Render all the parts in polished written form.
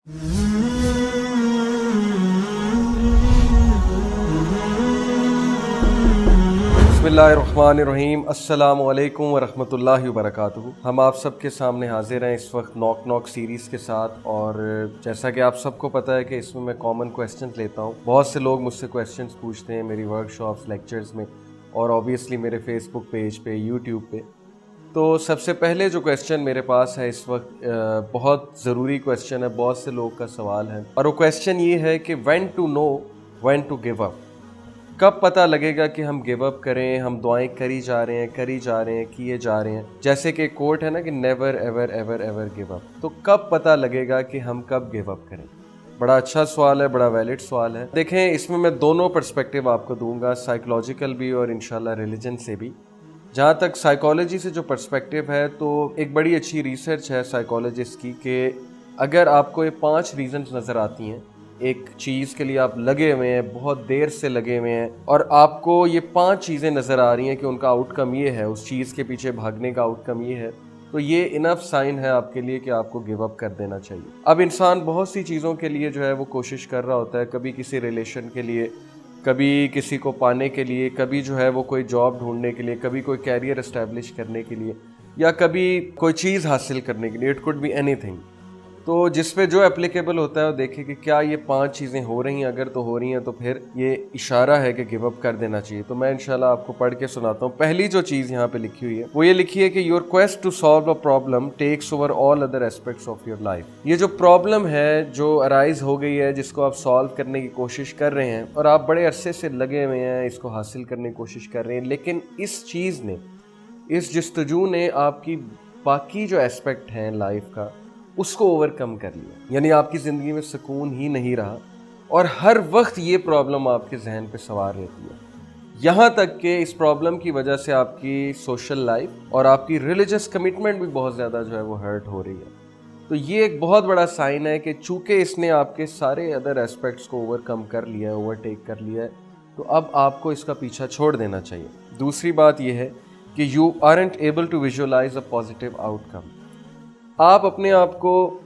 बिस्मिल्लाहिर्रहमानिर्रहीम। अस्सलाम वालेकुम वरहमतुल्लाहि वबरकातुहू। हम आप सब के सामने हाजिर हैं इस वक्त नॉक नॉक सीरीज़ के साथ, और जैसा कि आप सबको पता है कि इसमें मैं कॉमन क्वेश्चंस लेता हूँ। बहुत से लोग मुझसे क्वेश्चंस पूछते हैं मेरी वर्कशॉप्स, लेक्चर्स में, और ऑब्वियसली मेरे फेसबुक पेज पे, यूट्यूब पे। तो सबसे पहले जो क्वेश्चन मेरे पास है इस वक्त, बहुत ज़रूरी क्वेश्चन है, बहुत से लोग का सवाल है, और वो क्वेश्चन ये है कि when to know when to give up. कब पता लगेगा कि हम गिव अप करें, हम दुआएं करी जा रहे हैं, किए जा रहे हैं। जैसे कि कोट है ना कि never ever ever ever give up. तो कब पता लगेगा कि हम कब गिव अप करें? बड़ा अच्छा सवाल है, बड़ा वैलिड सवाल है। देखें, इसमें मैं दोनों पर्सपेक्टिव आपको दूंगा, साइकोलॉजिकल भी और इंशाल्लाह रिलीजन से भी। जहाँ तक साइकोलॉजी से जो पर्सपेक्टिव है, तो एक बड़ी अच्छी रिसर्च है साइकोलॉजिस्ट की कि अगर आपको ये 5 रीजंस नज़र आती हैं, एक चीज़ के लिए आप लगे हुए हैं, बहुत देर से लगे हुए हैं, और आपको ये 5 चीज़ें नज़र आ रही हैं कि उनका आउटकम ये है, उस चीज़ के पीछे भागने का आउटकम ये है, तो ये इनफ साइन है आपके लिए कि आपको गिव अप कर देना चाहिए। अब इंसान बहुत सी चीज़ों के लिए जो है वो कोशिश कर रहा होता है, कभी किसी रिलेशन के लिए, कभी किसी को पाने के लिए, कभी जो है वो कोई जॉब ढूंढने के लिए, कभी कोई कैरियर एस्टेब्लिश करने के लिए, या कभी कोई चीज़ हासिल करने के लिए। It could be anything. तो जिस पे जो एप्लीकेबल होता है वो देखे कि क्या ये 5 चीज़ें हो रही हैं। अगर तो हो रही हैं तो फिर ये इशारा है कि गिव अप कर देना चाहिए। तो मैं इंशाल्लाह आपको पढ़ के सुनाता हूँ। पहली जो चीज़ यहाँ पे लिखी हुई है वो ये लिखी है कि your quest to solve a problem takes over all other aspects of your life. ये जो प्रॉब्लम है जो अराइज हो गई है, जिसको आप सॉल्व करने की कोशिश कर रहे हैं, और आप बड़े अरसे से लगे हुए हैं, इसको हासिल करने की कोशिश कर रहे हैं, लेकिन इस चीज़ ने, इस जस्तजू ने आपकी बाकी जो एस्पेक्ट हैं लाइफ का, उसको ओवरकम कर लिया। यानी आपकी ज़िंदगी में सुकून ही नहीं रहा, और हर वक्त ये प्रॉब्लम आपके जहन पे सवार रहती है। यहाँ तक कि इस प्रॉब्लम की वजह से आपकी सोशल लाइफ और आपकी रिलीजियस कमिटमेंट भी बहुत ज़्यादा जो है वो हर्ट हो रही है। तो ये एक बहुत बड़ा साइन है कि चूँकि इसने आपके सारे अदर एस्पेक्ट्स को ओवरकम कर लिया है, ओवरटेक कर लिया है, तो अब आपको इसका पीछा छोड़ देना चाहिए। दूसरी बात यह है कि you aren't able to visualise a positive outcome. आप अपने आप को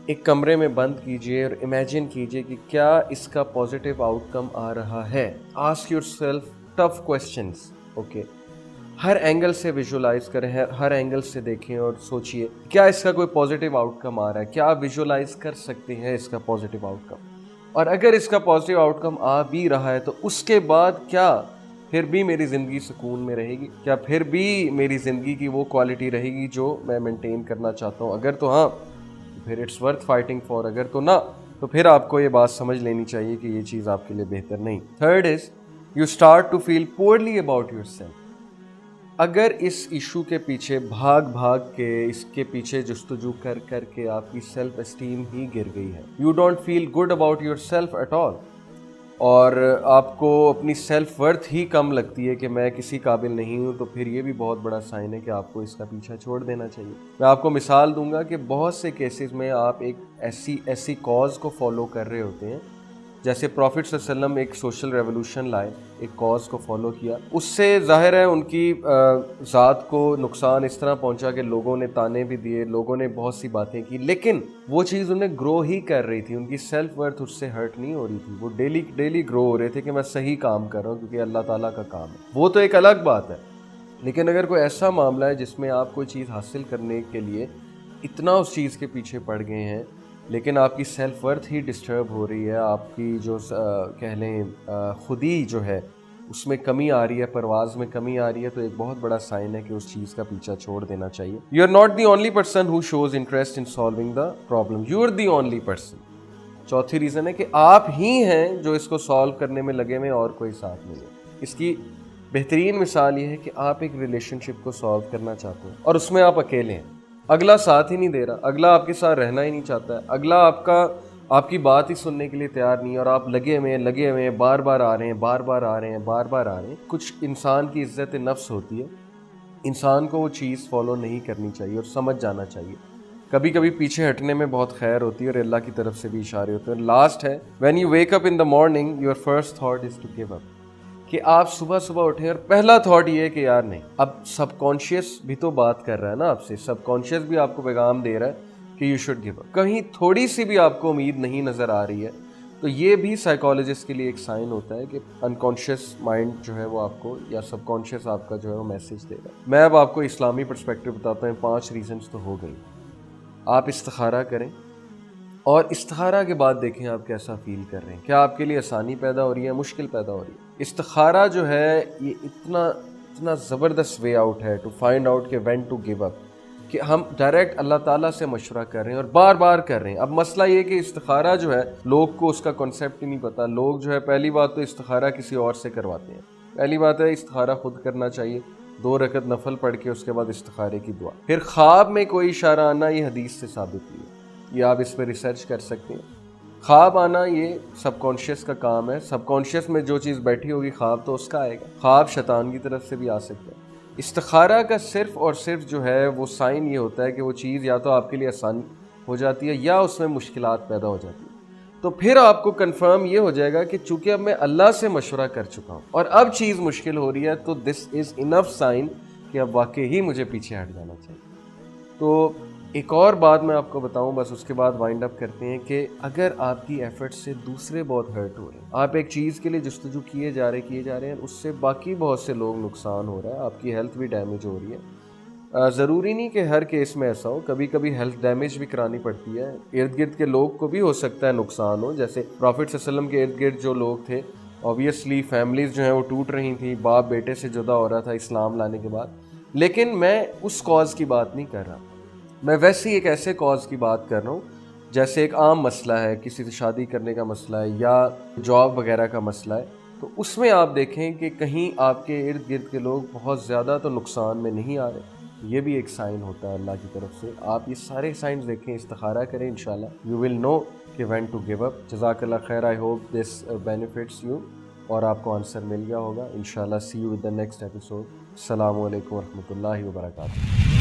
एक कमरे में बंद कीजिए और इमेजिन कीजिए कि क्या इसका पॉजिटिव आउटकम आ रहा है। Ask yourself tough questions. Okay, हर एंगल से विजुअलाइज करें, हर एंगल से देखें और सोचिए क्या इसका कोई पॉजिटिव आउटकम आ रहा है। क्या आप विजुअलाइज कर सकते हैं इसका पॉजिटिव आउटकम? और अगर इसका पॉजिटिव आउटकम आ भी रहा है तो उसके बाद क्या फिर भी मेरी ज़िंदगी सुकून में रहेगी? क्या फिर भी मेरी ज़िंदगी की वो क्वालिटी रहेगी जो मैं मेंटेन करना चाहता हूँ? अगर तो हाँ, तो फिर इट्स वर्थ फाइटिंग फॉर। अगर तो ना, तो फिर आपको ये बात समझ लेनी चाहिए कि ये चीज़ आपके लिए बेहतर नहीं। Third is you start to feel poorly about yourself. अगर इस इशू के पीछे भाग भाग के, इसके पीछे जस्तजू कर कर के आपकी सेल्फ एस्टीम ही गिर गई है, you don't feel good about your self at all, और आपको अपनी सेल्फ वर्थ ही कम लगती है कि मैं किसी काबिल नहीं हूँ, तो फिर ये भी बहुत बड़ा साइन है कि आपको इसका पीछा छोड़ देना चाहिए। मैं आपको मिसाल दूंगा कि बहुत से केसेस में आप एक ऐसी कॉज को फॉलो कर रहे होते हैं, जैसे प्रॉफिट सल्लल्लाहु अलैहि वसल्लम एक सोशल रेवोल्यूशन लाए, एक कॉज को फॉलो किया, उससे जाहिर है उनकी ज़ात को नुकसान इस तरह पहुंचा कि लोगों ने ताने भी दिए, लोगों ने बहुत सी बातें की, लेकिन वो चीज़ उन्हें ग्रो ही कर रही थी। उनकी सेल्फ वर्थ उससे हर्ट नहीं हो रही थी। वो डेली ग्रो हो रहे थे कि मैं सही काम कर रहा हूँ क्योंकि अल्लाह ताला का काम है। वो तो एक अलग बात है। लेकिन अगर कोई ऐसा मामला है जिसमें आप कोई चीज़ हासिल करने के लिए इतना उस चीज़ के पीछे पड़ गए हैं, लेकिन आपकी सेल्फ वर्थ ही डिस्टर्ब हो रही है, आपकी जो कह लें खुदी जो है उसमें कमी आ रही है, परवाज़ में कमी आ रही है, तो एक बहुत बड़ा साइन है कि उस चीज़ का पीछा छोड़ देना चाहिए। You are not the only person who shows interest in solving the problem, you are the only person. चौथी रीज़न है कि आप ही हैं जो इसको सॉल्व करने में लगे हुए, और कोई साथ नहीं है। इसकी बेहतरीन मिसाल ये है कि आप एक रिलेशनशिप को सॉल्व करना चाहते हैं और उसमें आप अकेले हैं, अगला साथ ही नहीं दे रहा, अगला आपके साथ रहना ही नहीं चाहता है, अगला आपकी बात ही सुनने के लिए तैयार नहीं है, और आप लगे हुए हैं, बार बार आ रहे हैं। कुछ इंसान की इज्जत नफ्स होती है, इंसान को वो चीज़ फॉलो नहीं करनी चाहिए और समझ जाना चाहिए। कभी कभी पीछे हटने में बहुत खैर होती है और अल्लाह की तरफ से भी इशारे होते हैं। लास्ट है, when you wake up in the morning your first thought is to give up. कि आप सुबह सुबह उठे और पहला थॉट ये है कि यार नहीं। अब सबकॉन्शियस भी तो बात कर रहा है ना आपसे, सबकॉन्शियस भी आपको पैगाम दे रहा है کہ یو شوڈ گیو اپ. کہیں تھوڑی سی بھی آپ کو امید نہیں نظر آ رہی ہے تو یہ بھی سائیکالوجسٹ کے لیے ایک سائن ہوتا ہے کہ انکانشیس مائنڈ جو ہے وہ آپ کو یا سب کانشیس آپ کا جو ہے وہ میسیج دے گا. میں اب آپ کو اسلامی پرسپیکٹو بتاتا ہوں. 5 ریزنس تو ہو گئی. آپ استخارہ کریں اور استخارہ کے بعد دیکھیں آپ کیسا فیل کر رہے ہیں. کیا آپ کے لیے آسانی پیدا ہو رہی ہے, مشکل پیدا ہو رہی ہے. استخارہ جو ہے یہ اتنا زبردست وے آؤٹ ہے ٹو فائنڈ آؤٹ کہ وین ٹو گیو اپ, کہ ہم ڈائریکٹ اللہ تعالیٰ سے مشورہ کر رہے ہیں اور بار بار کر رہے ہیں. اب مسئلہ یہ کہ استخارہ جو ہے لوگ کو اس کا کنسیپٹ ہی نہیں پتا. لوگ جو ہے پہلی بات تو استخارہ کسی اور سے کرواتے ہیں. پہلی بات ہے استخارہ خود کرنا چاہیے, 2 رکعت نفل پڑھ کے اس کے بعد استخارے کی دعا. پھر خواب میں کوئی اشارہ آنا, یہ حدیث سے ثابت نہیں ہے, یہ آپ اس پہ ریسرچ کر سکتے ہیں. خواب آنا یہ سب کانشیس کا کام ہے. سب کانشیس میں جو چیز بیٹھی ہوگی خواب تو اس کا آئے گا. خواب شیطان کی طرف سے بھی آ سکتا ہے. استخارہ کا صرف اور صرف جو ہے وہ سائن یہ ہوتا ہے کہ وہ چیز یا تو آپ کے لیے آسان ہو جاتی ہے یا اس میں مشکلات پیدا ہو جاتی ہیں. تو پھر آپ کو کنفرم یہ ہو جائے گا کہ چونکہ اب میں اللہ سے مشورہ کر چکا ہوں اور اب چیز مشکل ہو رہی ہے تو دس از انف سائن کہ اب واقعی ہی مجھے پیچھے ہٹ جانا چاہیے. تو ایک اور بات میں آپ کو بتاؤں, بس اس کے بعد وائنڈ اپ کرتے ہیں, کہ اگر آپ کی ایفرٹ سے دوسرے بہت ہرٹ ہو رہے ہیں, آپ ایک چیز کے لیے جستجو کیے جا رہے ہیں, اس سے باقی بہت سے لوگ نقصان ہو رہا ہے, آپ کی ہیلتھ بھی ڈیمیج ہو رہی ہے. ضروری نہیں کہ ہر کیس میں ایسا ہو, کبھی کبھی ہیلتھ ڈیمیج بھی کرانی پڑتی ہے. ارد گرد کے لوگ کو بھی ہو سکتا ہے نقصان ہو, جیسے پروفٹ صلی اللہ علیہ وسلم کے ارد گرد جو لوگ تھے اوبیسلی فیملیز جو ہیں وہ ٹوٹ رہی تھیں, باپ بیٹے سے جدا ہو رہا تھا اسلام لانے کے بعد. لیکن میں اس کاز کی بات نہیں کر رہا, میں ویسے ہی ایک ایسے کاز کی بات کر رہا ہوں جیسے ایک عام مسئلہ ہے, کسی سے شادی کرنے کا مسئلہ ہے یا جاب وغیرہ کا مسئلہ ہے. تو اس میں آپ دیکھیں کہ کہیں آپ کے ارد گرد کے لوگ بہت زیادہ تو نقصان میں نہیں آ رہے. یہ بھی ایک سائن ہوتا ہے اللہ کی طرف سے. آپ یہ سارے سائنز دیکھیں, استخارہ کریں, انشاءاللہ یو ول نو کہ وین ٹو گیو اپ. جزاک اللہ خیر. I hope this benefits you, اور آپ کو آنسر مل گیا ہوگا انشاءاللہ. See you with the next episode. السلام علیکم ورحمۃ اللہ وبرکاتہ.